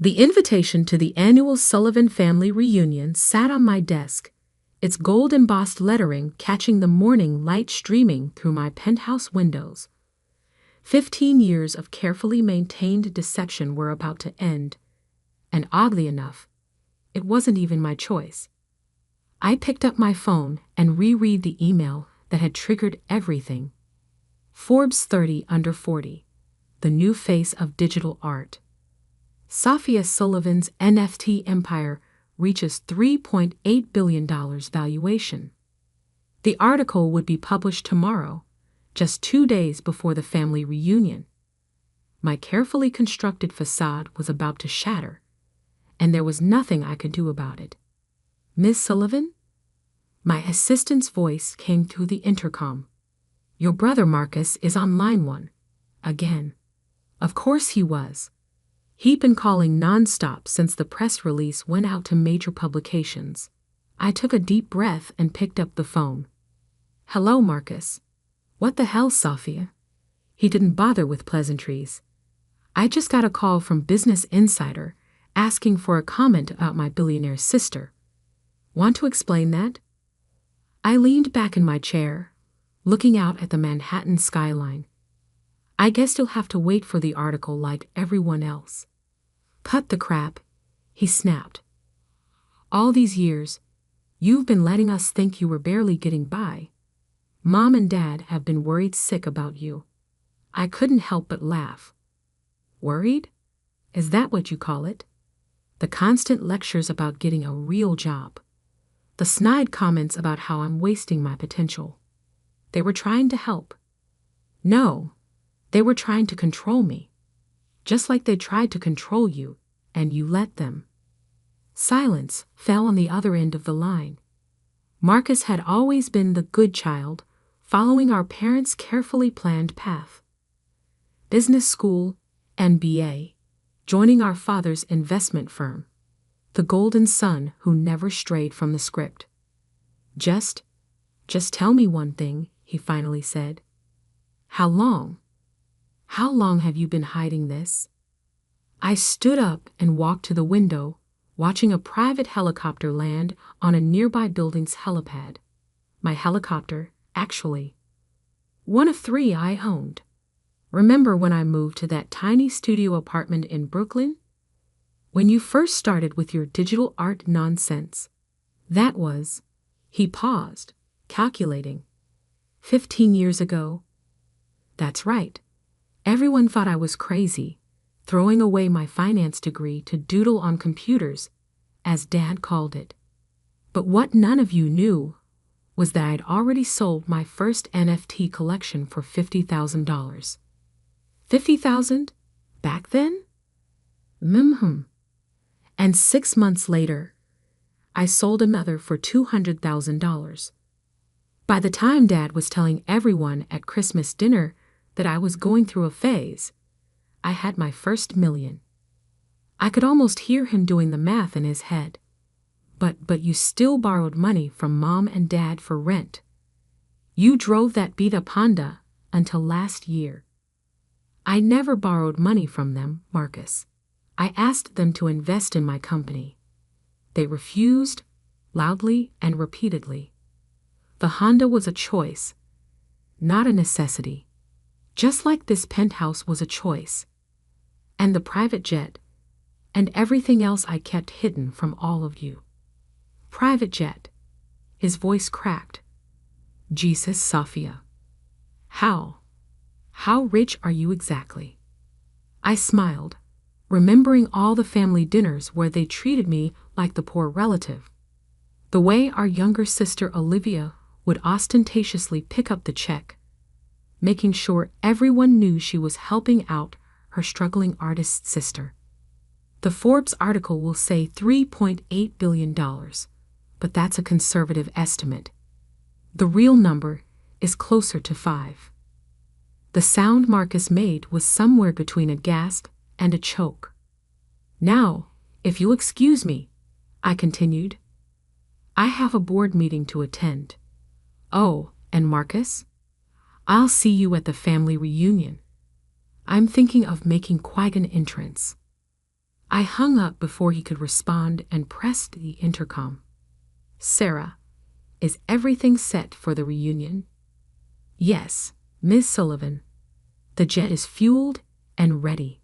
The invitation to the annual Sullivan family reunion sat on my desk, its gold-embossed lettering catching the morning light streaming through my penthouse windows. 15 years of carefully maintained deception were about to end, and oddly enough, it wasn't even my choice. I picked up my phone and reread the email that had triggered everything. Forbes 30 under 40, the new face of digital art. Sophia Sullivan's NFT empire reaches $3.8 billion valuation. The article would be published tomorrow, just 2 days before the family reunion. My carefully constructed facade was about to shatter, and there was nothing I could do about it. "Miss Sullivan?" My assistant's voice came through the intercom. "Your brother Marcus is on line 1. Again." Of course he was. He'd been calling nonstop since the press release went out to major publications. I took a deep breath and picked up the phone. "Hello, Marcus." "What the hell, Sophia?" He didn't bother with pleasantries. "I just got a call from Business Insider asking for a comment about my billionaire sister. Want to explain that?" I leaned back in my chair, looking out at the Manhattan skyline. "I guess you'll have to wait for the article like everyone else." "Cut the crap," he snapped. "All these years, you've been letting us think you were barely getting by. Mom and Dad have been worried sick about you." I couldn't help but laugh. "Worried? Is that what you call it?" The constant lectures about getting a real job. The snide comments about how I'm wasting my potential. They were trying to help. No, they were trying to control me. Just like they tried to control you, and you let them. Silence fell on the other end of the line. Marcus had always been the good child, following our parents' carefully planned path. Business school, MBA, joining our father's investment firm. The golden son who never strayed from the script. Just tell me one thing," he finally said. "How long? How long have you been hiding this?" I stood up and walked to the window, watching a private helicopter land on a nearby building's helipad. My helicopter, actually. One of 3 I owned. Remember when I moved to that tiny studio apartment in Brooklyn? When you first started with your digital art nonsense. That was, he paused, calculating. 15 years ago. That's right. Everyone thought I was crazy, throwing away my finance degree to doodle on computers, as Dad called it. But what none of you knew was that I'd already sold my first NFT collection for $50,000. $50,000? Back then? And 6 months later, I sold another for $200,000. By the time Dad was telling everyone at Christmas dinner that I was going through a phase, I had my first million. I could almost hear him doing the math in his head. But you still borrowed money from Mom and Dad for rent. You drove that beat-up Honda until last year. I never borrowed money from them, Marcus. I asked them to invest in my company. They refused, loudly and repeatedly. The Honda was a choice, not a necessity. Just like this penthouse was a choice. And the private jet, and everything else I kept hidden from all of you. Private jet. His voice cracked. Jesus, Sophia. How rich are you exactly? I smiled, remembering all the family dinners where they treated me like the poor relative. The way our younger sister Olivia would ostentatiously pick up the check, making sure everyone knew she was helping out her struggling artist sister. The Forbes article will say $3.8 billion, but that's a conservative estimate. The real number is closer to 5. The sound Marcus made was somewhere between a gasp and a choke. "Now, if you'll excuse me," I continued, "I have a board meeting to attend. Oh, and Marcus, I'll see you at the family reunion. I'm thinking of making quite an entrance." I hung up before he could respond and pressed the intercom. Sarah, is everything set for the reunion? Yes, Miss Sullivan. The jet is fueled and ready.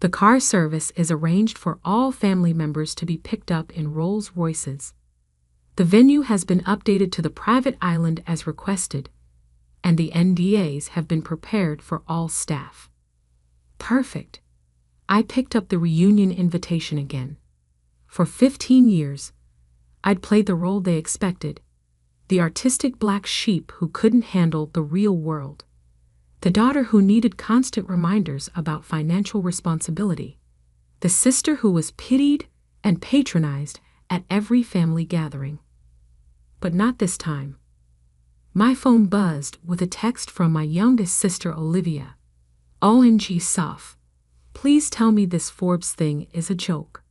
The car service is arranged for all family members to be picked up in Rolls-Royces. The venue has been updated to the private island as requested, and the NDAs have been prepared for all staff. Perfect. I picked up the reunion invitation again. For 15 years, I'd played the role they expected, the artistic black sheep who couldn't handle the real world, the daughter who needed constant reminders about financial responsibility, the sister who was pitied and patronized at every family gathering. But not this time. My phone buzzed with a text from my youngest sister Olivia. OMG Soph, please tell me this Forbes thing is a joke.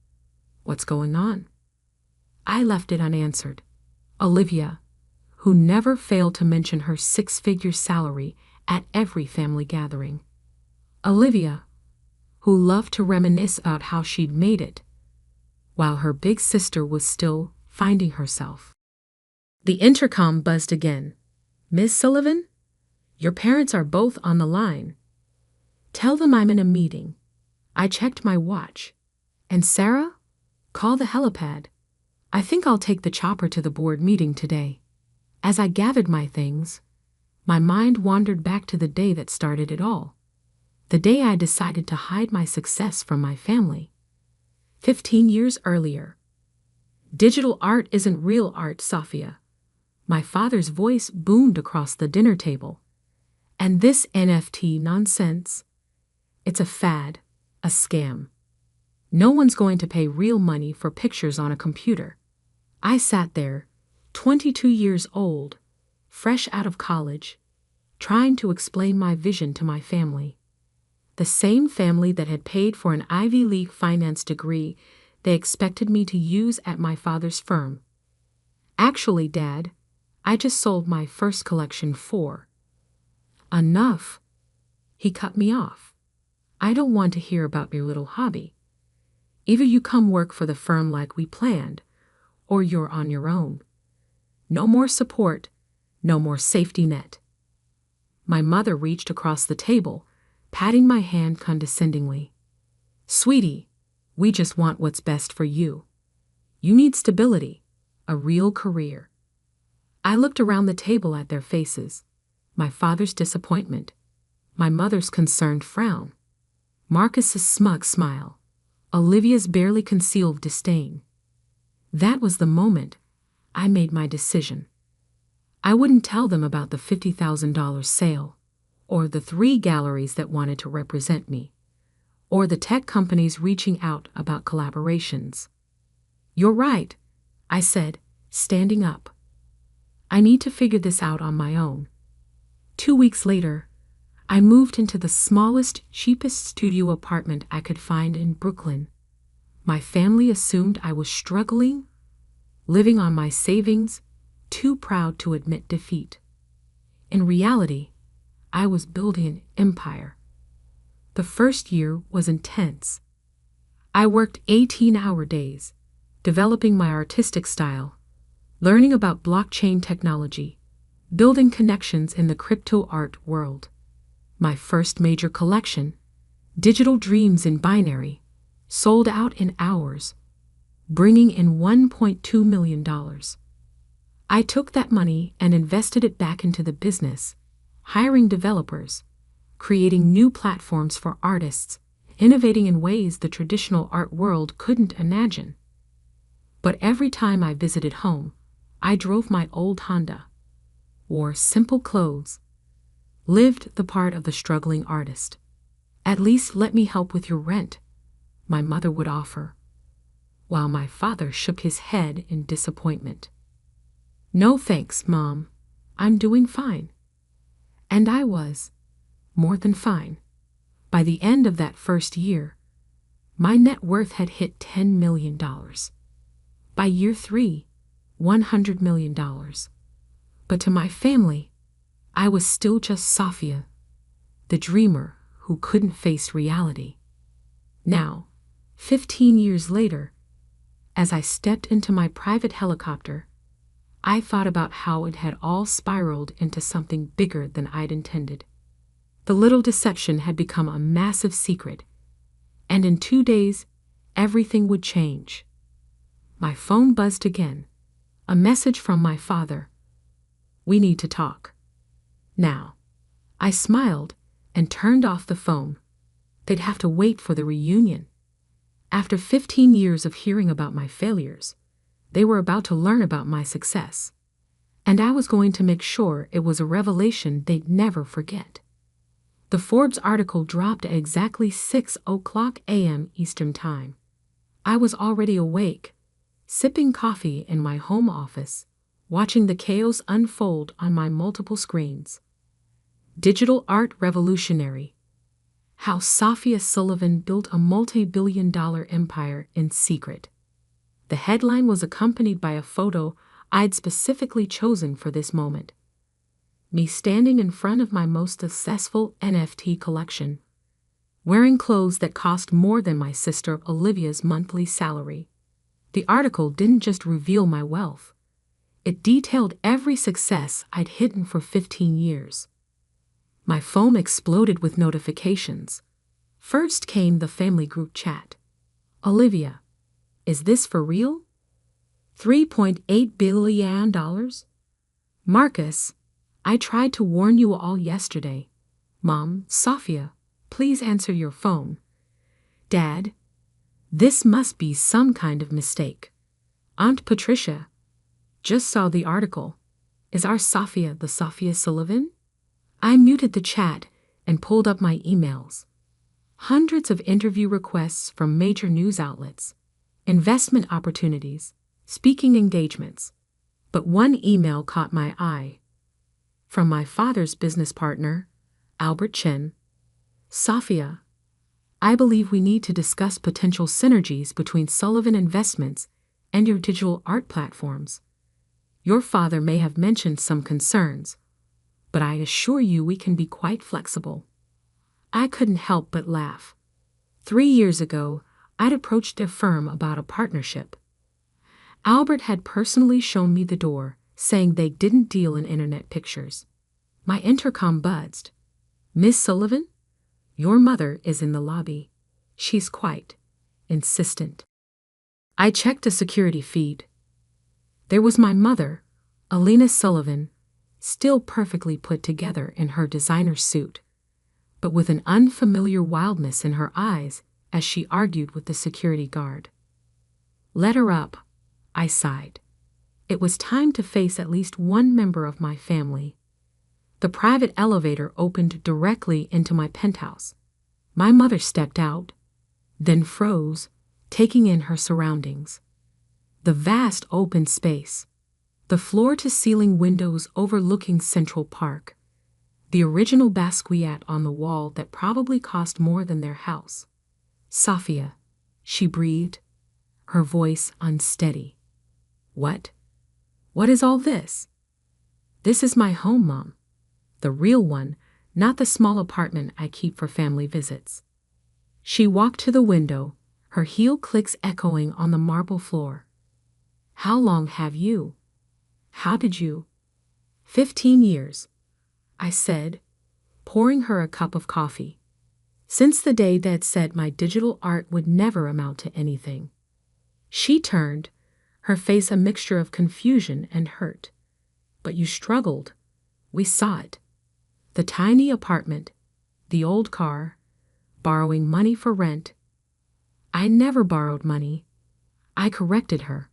What's going on? I left it unanswered. Olivia, who never failed to mention her six-figure salary at every family gathering. Olivia, who loved to reminisce about how she'd made it, while her big sister was still finding herself. The intercom buzzed again. Miss Sullivan, your parents are both on the line. Tell them I'm in a meeting. I checked my watch. And Sarah, call the helipad. I think I'll take the chopper to the board meeting today. As I gathered my things, my mind wandered back to the day that started it all. The day I decided to hide my success from my family. 15 years earlier. Digital art isn't real art, Sophia. My father's voice boomed across the dinner table. And this NFT nonsense? It's a fad, a scam. No one's going to pay real money for pictures on a computer. I sat there, 22 years old, fresh out of college, trying to explain my vision to my family. The same family that had paid for an Ivy League finance degree they expected me to use at my father's firm. Actually, Dad, I just sold my first collection for. Enough. He cut me off. I don't want to hear about your little hobby. Either you come work for the firm like we planned, or you're on your own. No more support, no more safety net. My mother reached across the table, patting my hand condescendingly. Sweetie, we just want what's best for you. You need stability, a real career. I looked around the table at their faces, my father's disappointment, my mother's concerned frown, Marcus's smug smile, Olivia's barely concealed disdain. That was the moment I made my decision. I wouldn't tell them about the $50,000 sale, or the 3 galleries that wanted to represent me, or the tech companies reaching out about collaborations. You're right, I said, standing up. I need to figure this out on my own. 2 weeks later, I moved into the smallest, cheapest studio apartment I could find in Brooklyn. My family assumed I was struggling, living on my savings, too proud to admit defeat. In reality, I was building an empire. The first year was intense. I worked 18-hour days, developing my artistic style, learning about blockchain technology, building connections in the crypto art world. My first major collection, Digital Dreams in Binary, sold out in hours, bringing in $1.2 million. I took that money and invested it back into the business, hiring developers, creating new platforms for artists, innovating in ways the traditional art world couldn't imagine. But every time I visited home, I drove my old Honda, wore simple clothes, lived the part of the struggling artist. At least let me help with your rent, my mother would offer, while my father shook his head in disappointment. No thanks, Mom. I'm doing fine. And I was, more than fine. By the end of that first year, my net worth had hit $10 million. By year 3, $100 million. But to my family, I was still just Sophia, the dreamer who couldn't face reality. Now, 15 years later, as I stepped into my private helicopter, I thought about how it had all spiraled into something bigger than I'd intended. The little deception had become a massive secret, and in 2 days, everything would change. My phone buzzed again. A message from my father. "We need to talk now." I smiled and turned off the phone. They'd have to wait for the reunion. After 15 years of hearing about my failures, they were about to learn about my success. And I was going to make sure it was a revelation they'd never forget. The Forbes article dropped at exactly 6:00 a.m. Eastern Time. I was already awake, sipping coffee in my home office, watching the chaos unfold on my multiple screens. Digital art revolutionary. How Sophia Sullivan built a multi-billion-dollar empire in secret. The headline was accompanied by a photo I'd specifically chosen for this moment. Me standing in front of my most successful NFT collection, wearing clothes that cost more than my sister Olivia's monthly salary. The article didn't just reveal my wealth. It detailed every success I'd hidden for 15 years. My phone exploded with notifications. First came the family group chat. "Olivia, is this for real? $3.8 billion? Marcus, I tried to warn you all yesterday. Mom, Sophia, please answer your phone. Dad, this must be some kind of mistake. Aunt Patricia, just saw the article. Is our Sophia the Sophia Sullivan?" I muted the chat and pulled up my emails. Hundreds of interview requests from major news outlets, investment opportunities, speaking engagements. But one email caught my eye. From my father's business partner, Albert Chen. "Sophia, I believe we need to discuss potential synergies between Sullivan Investments and your digital art platforms. Your father may have mentioned some concerns, but I assure you we can be quite flexible." I couldn't help but laugh. 3 years ago, I'd approached a firm about a partnership. Albert had personally shown me the door, saying they didn't deal in internet pictures. My intercom buzzed. "Miss Sullivan, your mother is in the lobby. She's quite insistent." I checked the security feed. There was my mother, Alina Sullivan, still perfectly put together in her designer suit, but with an unfamiliar wildness in her eyes as she argued with the security guard. "Let her up," I sighed. It was time to face at least one member of my family. The private elevator opened directly into my penthouse. My mother stepped out, then froze, taking in her surroundings. The vast open space, the floor-to-ceiling windows overlooking Central Park, the original Basquiat on the wall that probably cost more than their house. "Sophia," she breathed, her voice unsteady. "What? What is all this?" "This is my home, Mom. The real one, not the small apartment I keep for family visits." She walked to the window, her heel clicks echoing on the marble floor. "How long have you? How did you?" 15 years, I said, pouring her a cup of coffee. Since the day Dad said my digital art would never amount to anything. She turned, her face a mixture of confusion and hurt. "But you struggled. We saw it. The tiny apartment, the old car, borrowing money for rent." "I never borrowed money." I corrected her.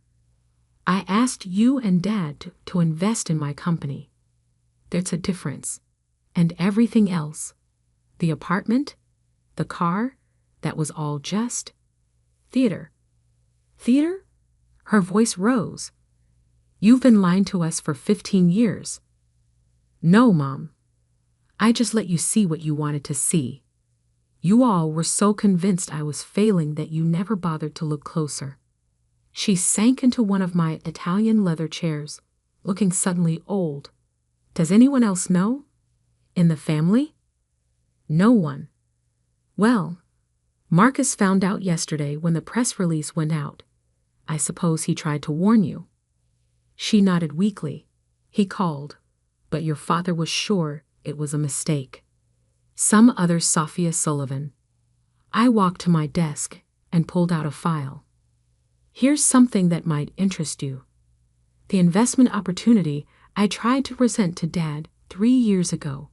"I asked you and Dad to invest in my company. There's a difference. And everything else, the apartment, the car, that was all just theater." "Theater?" Her voice rose. "You've been lying to us for 15 years. "No, Mom. I just let you see what you wanted to see. You all were so convinced I was failing that you never bothered to look closer." She sank into one of my Italian leather chairs, looking suddenly old. "Does anyone else know? In the family?" "No one." "Well, Marcus found out yesterday when the press release went out. I suppose he tried to warn you. She nodded weakly. He called, but your father was sure it was a mistake. Some other Sophia Sullivan. I walked to my desk and pulled out a file. Here's something that might interest you. The investment opportunity I tried to present to Dad 3 years ago.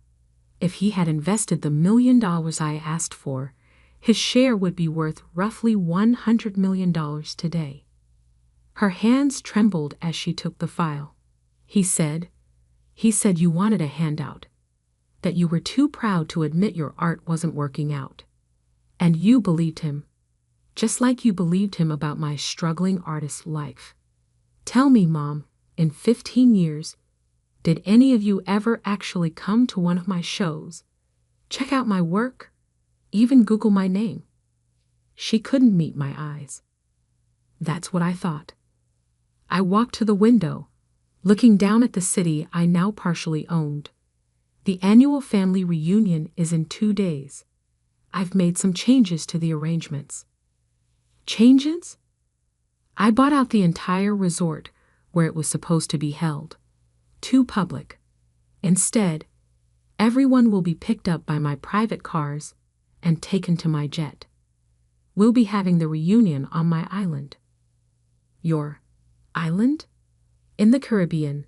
If he had invested the $1 million I asked for, his share would be worth roughly $100 million today. Her hands trembled as she took the file. He said you wanted a handout, that you were too proud to admit your art wasn't working out. And you believed him, just like you believed him about my struggling artist life. Tell me, Mom, in 15 years, did any of you ever actually come to one of my shows, check out my work, even Google my name? She couldn't meet my eyes. That's what I thought. I walked to the window, looking down at the city I now partially owned. The annual family reunion is in 2 days. I've made some changes to the arrangements. Changes? I bought out the entire resort where it was supposed to be held. Too public. Instead, everyone will be picked up by my private cars and taken to my jet. We'll be having the reunion on my island. Your island? In the Caribbean.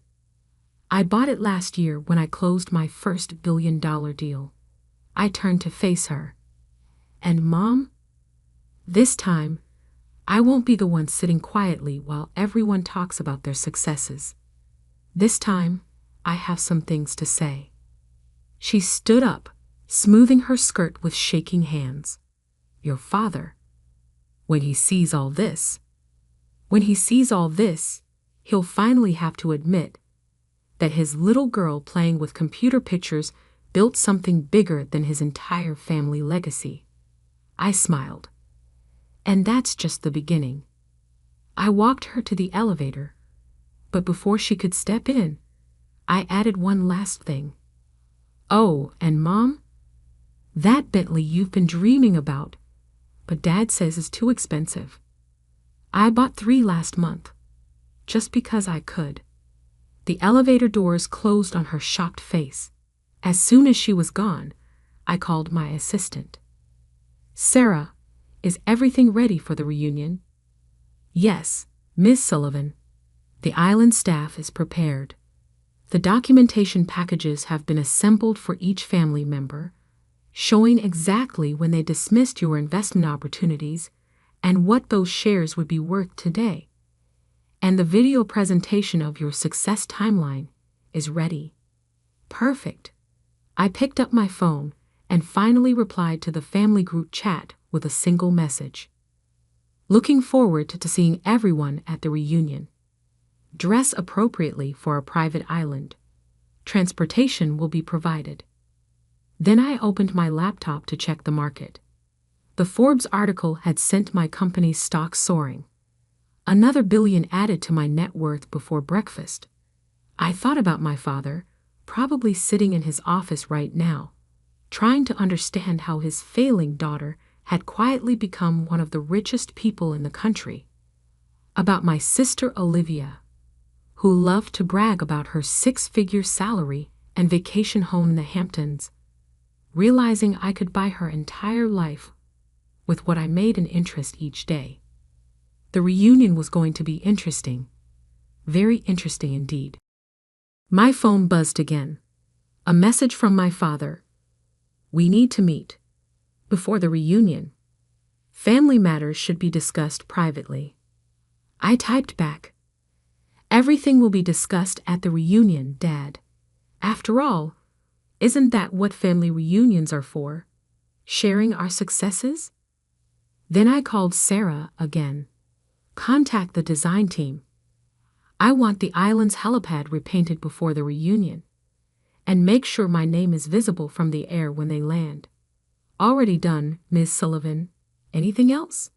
I bought it last year when I closed my first $1 billion deal. I turned to face her. And Mom? This time, I won't be the one sitting quietly while everyone talks about their successes. This time, I have some things to say. She stood up, smoothing her skirt with shaking hands. Your father, when he sees all this, he'll finally have to admit that his little girl playing with computer pictures built something bigger than his entire family legacy. I smiled. And that's just the beginning. I walked her to the elevator, but before she could step in, I added one last thing. Oh, and Mom, that Bentley you've been dreaming about, but Dad says is too expensive. I bought 3 last month, just because I could. The elevator doors closed on her shocked face. As soon as she was gone, I called my assistant. Sarah, is everything ready for the reunion? Yes, Ms. Sullivan. The island staff is prepared. The documentation packages have been assembled for each family member, showing exactly when they dismissed your investment opportunities and what those shares would be worth today. And the video presentation of your success timeline is ready. Perfect. I picked up my phone and finally replied to the family group chat with a single message. Looking forward to seeing everyone at the reunion. Dress appropriately for a private island. Transportation will be provided. Then I opened my laptop to check the market. The Forbes article had sent my company's stock soaring. Another $1 billion added to my net worth before breakfast. I thought about my father, probably sitting in his office right now, trying to understand how his failing daughter had quietly become one of the richest people in the country. About my sister Olivia, who loved to brag about her 6-figure salary and vacation home in the Hamptons, realizing I could buy her entire life with what I made in interest each day. The reunion was going to be interesting. Very interesting indeed. My phone buzzed again. A message from my father. We need to meet. Before the reunion. Family matters should be discussed privately. I typed back. Everything will be discussed at the reunion, Dad. After all, isn't that what family reunions are for? Sharing our successes? Then I called Sarah again. Contact the design team. I want the island's helipad repainted before the reunion. And make sure my name is visible from the air when they land. Already done, Ms. Sullivan. Anything else?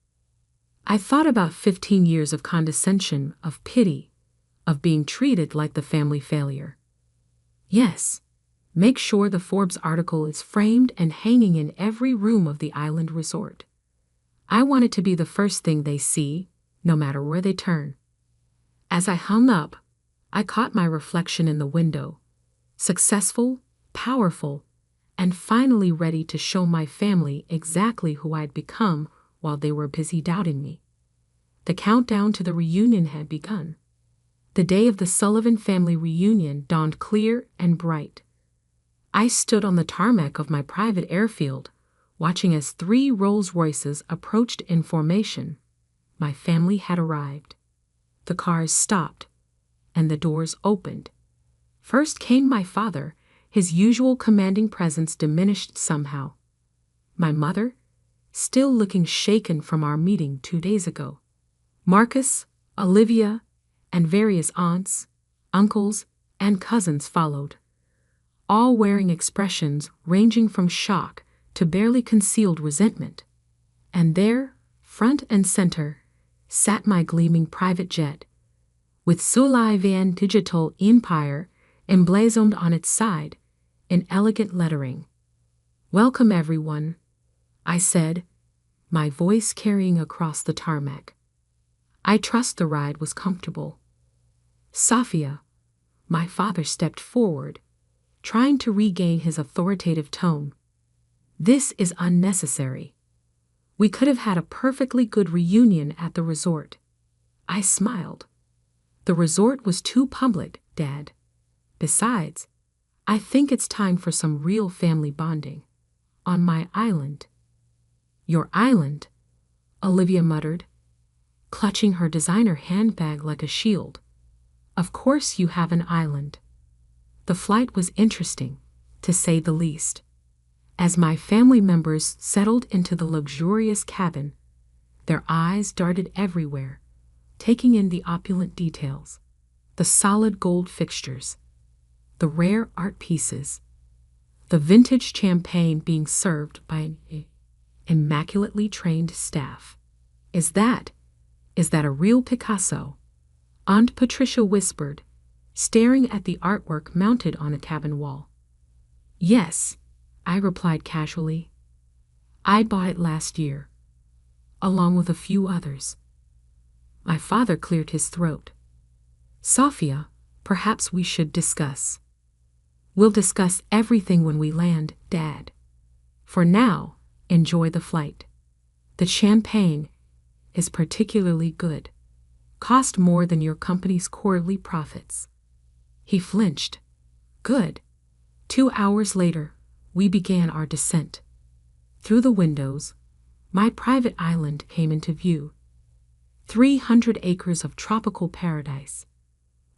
I thought about 15 years of condescension, of pity, of being treated like the family failure. Yes, make sure the Forbes article is framed and hanging in every room of the island resort. I wanted to be the first thing they see, no matter where they turn. As I hung up, I caught my reflection in the window, successful, powerful, and finally ready to show my family exactly who I'd become while they were busy doubting me. The countdown to the reunion had begun. The day of the Sullivan family reunion dawned clear and bright. I stood on the tarmac of my private airfield, watching as 3 Rolls-Royces approached in formation. My family had arrived. The cars stopped, and the doors opened. First came my father, his usual commanding presence diminished somehow. My mother, still looking shaken from our meeting 2 days ago. Marcus, Olivia, and various aunts, uncles, and cousins followed, all wearing expressions ranging from shock to barely concealed resentment. And there, front and center, sat my gleaming private jet, with Sullivan Digital Empire emblazoned on its side in elegant lettering. "Welcome, everyone," I said, my voice carrying across the tarmac. I trust the ride was comfortable. Sophia, my father stepped forward, trying to regain his authoritative tone. "This is unnecessary. We could have had a perfectly good reunion at the resort." I smiled. "The resort was too public, Dad. Besides, I think it's time for some real family bonding. On my island." "Your island?" Olivia muttered, clutching her designer handbag like a shield. "Of course you have an island." The flight was interesting, to say the least. As my family members settled into the luxurious cabin, their eyes darted everywhere, taking in the opulent details, the solid gold fixtures, the rare art pieces, the vintage champagne being served by an immaculately trained staff. Is that a real Picasso?" Aunt Patricia whispered, staring at the artwork mounted on a cabin wall. "Yes," I replied casually. "I bought it last year, along with a few others." My father cleared his throat. "Sophia, perhaps we should discuss." "We'll discuss everything when we land, Dad. For now, enjoy the flight. The champagne is particularly good. Cost more than your company's quarterly profits." He flinched. "Good." 2 hours later, we began our descent. Through the windows, my private island came into view. 300 acres of tropical paradise,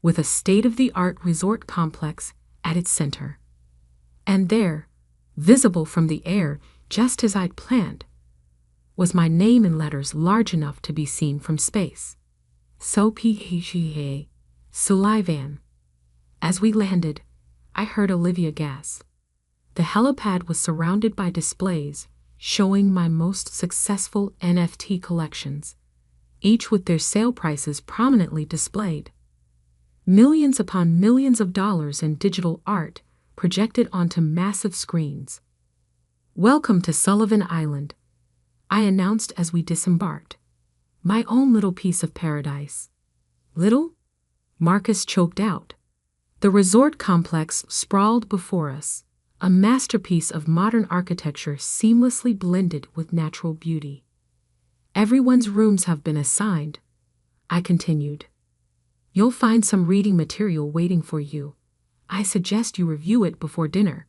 with a state-of-the-art resort complex at its center. And there, visible from the air just as I'd planned, was my name in letters large enough to be seen from space. Sophia, Sullivan. As we landed, I heard Olivia gasp. The helipad was surrounded by displays showing my most successful NFT collections, each with their sale prices prominently displayed. Millions upon millions of dollars in digital art projected onto massive screens. "Welcome to Sullivan Island," I announced as we disembarked. "My own little piece of paradise." "Little?" Marcus choked out. The resort complex sprawled before us, a masterpiece of modern architecture seamlessly blended with natural beauty. "Everyone's rooms have been assigned," I continued. "You'll find some reading material waiting for you. I suggest you review it before dinner."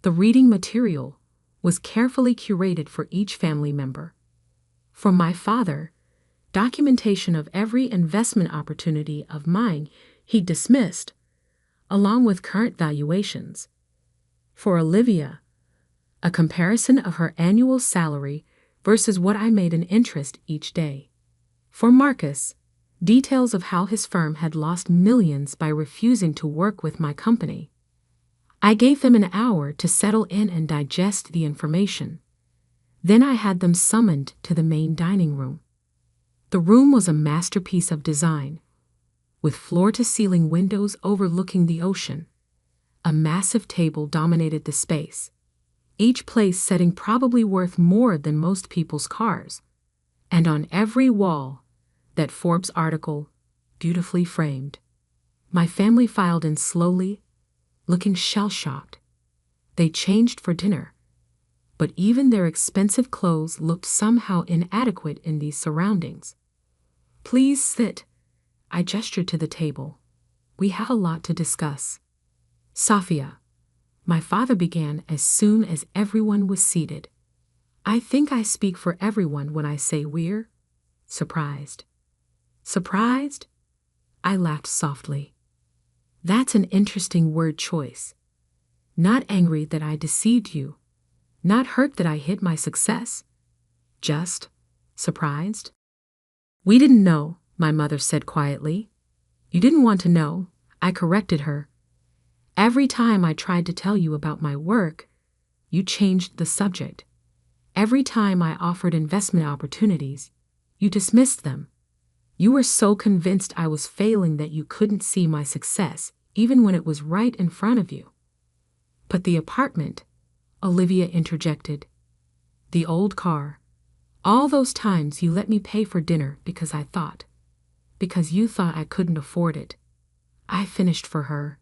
The reading material was carefully curated for each family member. For my father, documentation of every investment opportunity of mine he dismissed, along with current valuations. For Olivia, a comparison of her annual salary versus what I made in interest each day. For Marcus, details of how his firm had lost millions by refusing to work with my company. I gave them an hour to settle in and digest the information. Then I had them summoned to the main dining room. The room was a masterpiece of design, with floor-to-ceiling windows overlooking the ocean. A massive table dominated the space, each place setting probably worth more than most people's cars. And on every wall, that Forbes article, beautifully framed. My family filed in slowly, looking shell-shocked. They changed for dinner, but even their expensive clothes looked somehow inadequate in these surroundings. "Please sit." I gestured to the table. "We have a lot to discuss." "Sophia," my father began as soon as everyone was seated. "I think I speak for everyone when I say we're surprised." "Surprised?" I laughed softly. "That's an interesting word choice. Not angry that I deceived you. Not hurt that I hid my success. Just surprised." "We didn't know," my mother said quietly. "You didn't want to know," I corrected her. "Every time I tried to tell you about my work, you changed the subject. Every time I offered investment opportunities, you dismissed them. You were so convinced I was failing that you couldn't see my success, even when it was right in front of you." "But the apartment," Olivia interjected. "The old car. All those times you let me pay for dinner because you thought I couldn't afford it." I finished for her.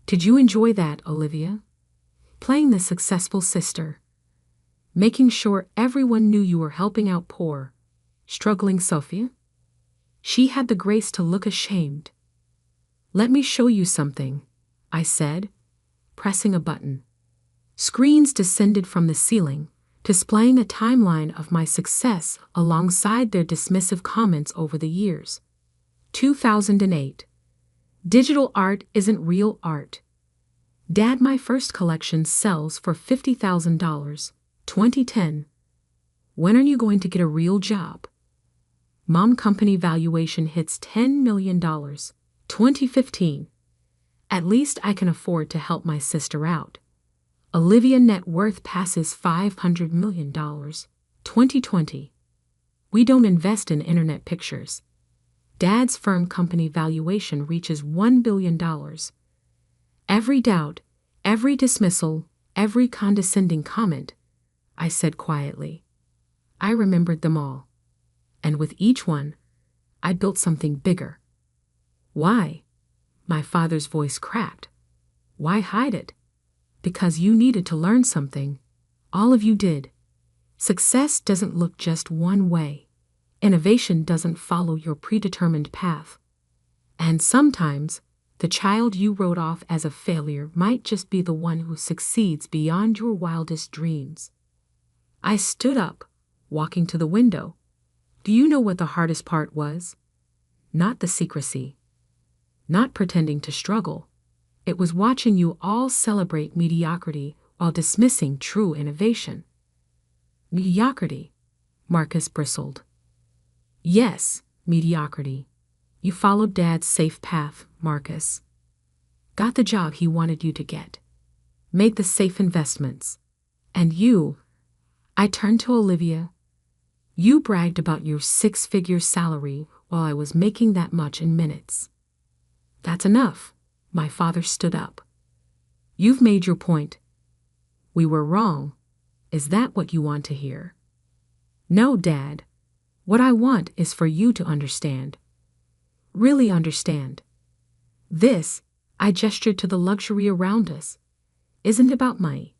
"Did you enjoy that, Olivia? Playing the successful sister. Making sure everyone knew you were helping out poor, struggling Sophia?" She had the grace to look ashamed. "Let me show you something," I said, pressing a button. Screens descended from the ceiling, displaying a timeline of my success alongside their dismissive comments over the years. 2008. Digital art isn't real art. Dad, my first collection sells for $50,000. 2010. When are you going to get a real job? Mom, company valuation hits $10 million. 2015. At least I can afford to help my sister out. Olivia, net worth passes $500 million. 2020. We don't invest in internet pictures. Dad's firm, company valuation reaches $1 billion. Every doubt, every dismissal, every condescending comment, I said quietly. I remembered them all. And with each one, I built something bigger. "Why?" My father's voice cracked. "Why hide it?" "Because you needed to learn something. All of you did. Success doesn't look just one way. Innovation doesn't follow your predetermined path. And sometimes, the child you wrote off as a failure might just be the one who succeeds beyond your wildest dreams." I stood up, walking to the window. Do you know what the hardest part was? Not the secrecy. Not pretending to struggle. It was watching you all celebrate mediocrity while dismissing true innovation. "Mediocrity?" Marcus bristled. "Yes, mediocrity. You followed Dad's safe path, Marcus. Got the job he wanted you to get. Made the safe investments. And you," I turned to Olivia, "you bragged about your 6-figure salary while I was making that much in minutes." "That's enough." My father stood up. "You've made your point. We were wrong. Is that what you want to hear?" "No, Dad. What I want is for you to understand. Really understand. This," I gestured to the luxury around us, "isn't about money.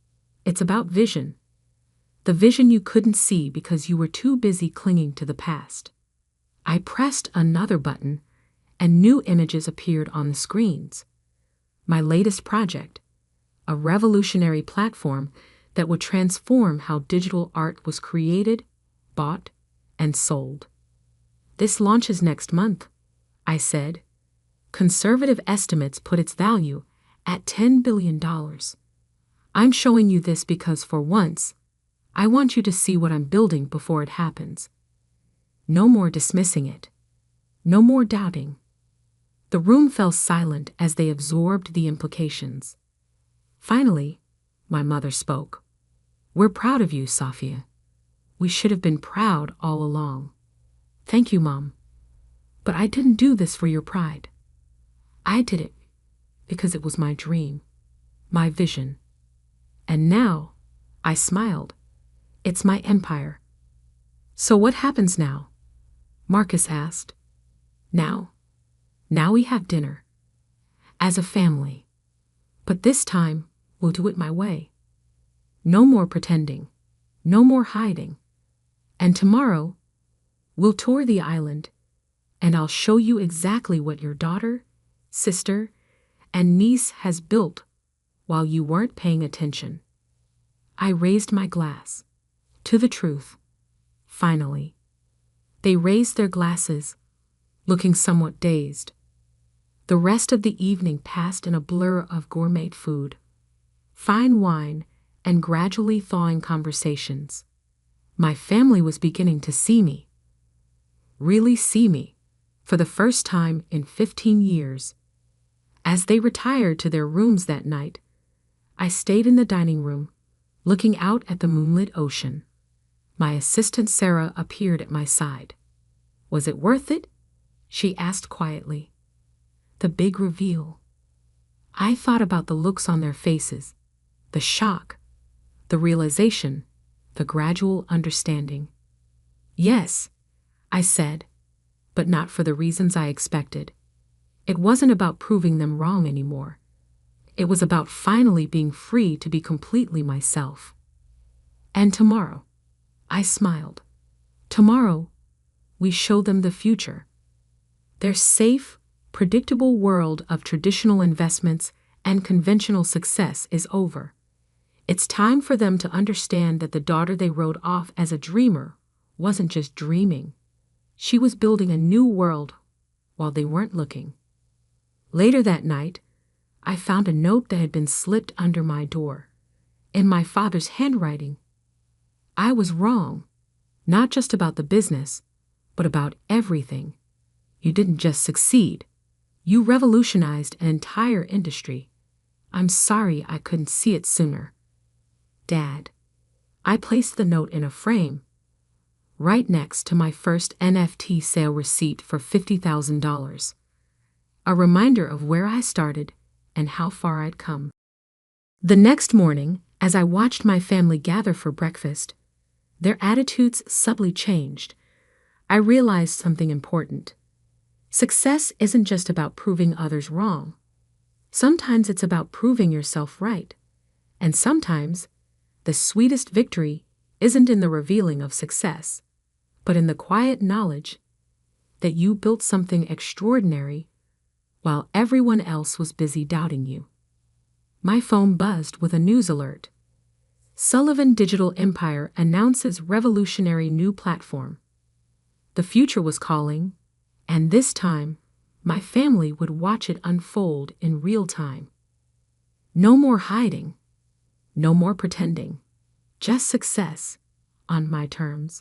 It's about vision. The vision you couldn't see because you were too busy clinging to the past." I pressed another button, and new images appeared on the screens. My latest project, a revolutionary platform that would transform how digital art was created, bought, and sold. "This launches next month," I said. "Conservative estimates put its value at $10 billion. I'm showing you this because for once, I want you to see what I'm building before it happens. No more dismissing it. No more doubting." The room fell silent as they absorbed the implications. Finally, my mother spoke. "We're proud of you, Sophia. We should have been proud all along." "Thank you, Mom. But I didn't do this for your pride. I did it because it was my dream, my vision. And now, I smiled. It's my empire. So what happens now? Marcus asked. Now we have dinner. As a family. But this time, we'll do it my way. No more pretending. No more hiding. And tomorrow, we'll tour the island, and I'll show you exactly what your daughter, sister, and niece has built while you weren't paying attention. I raised my glass. To the truth. Finally. They raised their glasses, looking somewhat dazed. The rest of the evening passed in a blur of gourmet food, fine wine, and gradually thawing conversations. My family was beginning to see me. Really see me, for the first time in 15 years. As they retired to their rooms that night, I stayed in the dining room, looking out at the moonlit ocean. My assistant Sarah appeared at my side. Was it worth it? She asked quietly. The big reveal. I thought about the looks on their faces, the shock, the realization, the gradual understanding. Yes, I said, but not for the reasons I expected. It wasn't about proving them wrong anymore. It was about finally being free to be completely myself. And tomorrow, I smiled. Tomorrow, we show them the future. Their safe, predictable world of traditional investments and conventional success is over. It's time for them to understand that the daughter they wrote off as a dreamer wasn't just dreaming. She was building a new world while they weren't looking. Later that night, I found a note that had been slipped under my door, in my father's handwriting. I was wrong, not just about the business, but about everything. You didn't just succeed. You revolutionized an entire industry. I'm sorry I couldn't see it sooner. Dad. I placed the note in a frame, right next to my first NFT sale receipt for $50,000. A reminder of where I started and how far I'd come. The next morning, as I watched my family gather for breakfast, their attitudes subtly changed. I realized something important. Success isn't just about proving others wrong. Sometimes it's about proving yourself right. And sometimes, the sweetest victory isn't in the revealing of success, but in the quiet knowledge that you built something extraordinary while everyone else was busy doubting you. My phone buzzed with a news alert. Sullivan Digital Empire announces revolutionary new platform. The future was calling, and this time, my family would watch it unfold in real time. No more hiding, no more pretending, just success on my terms.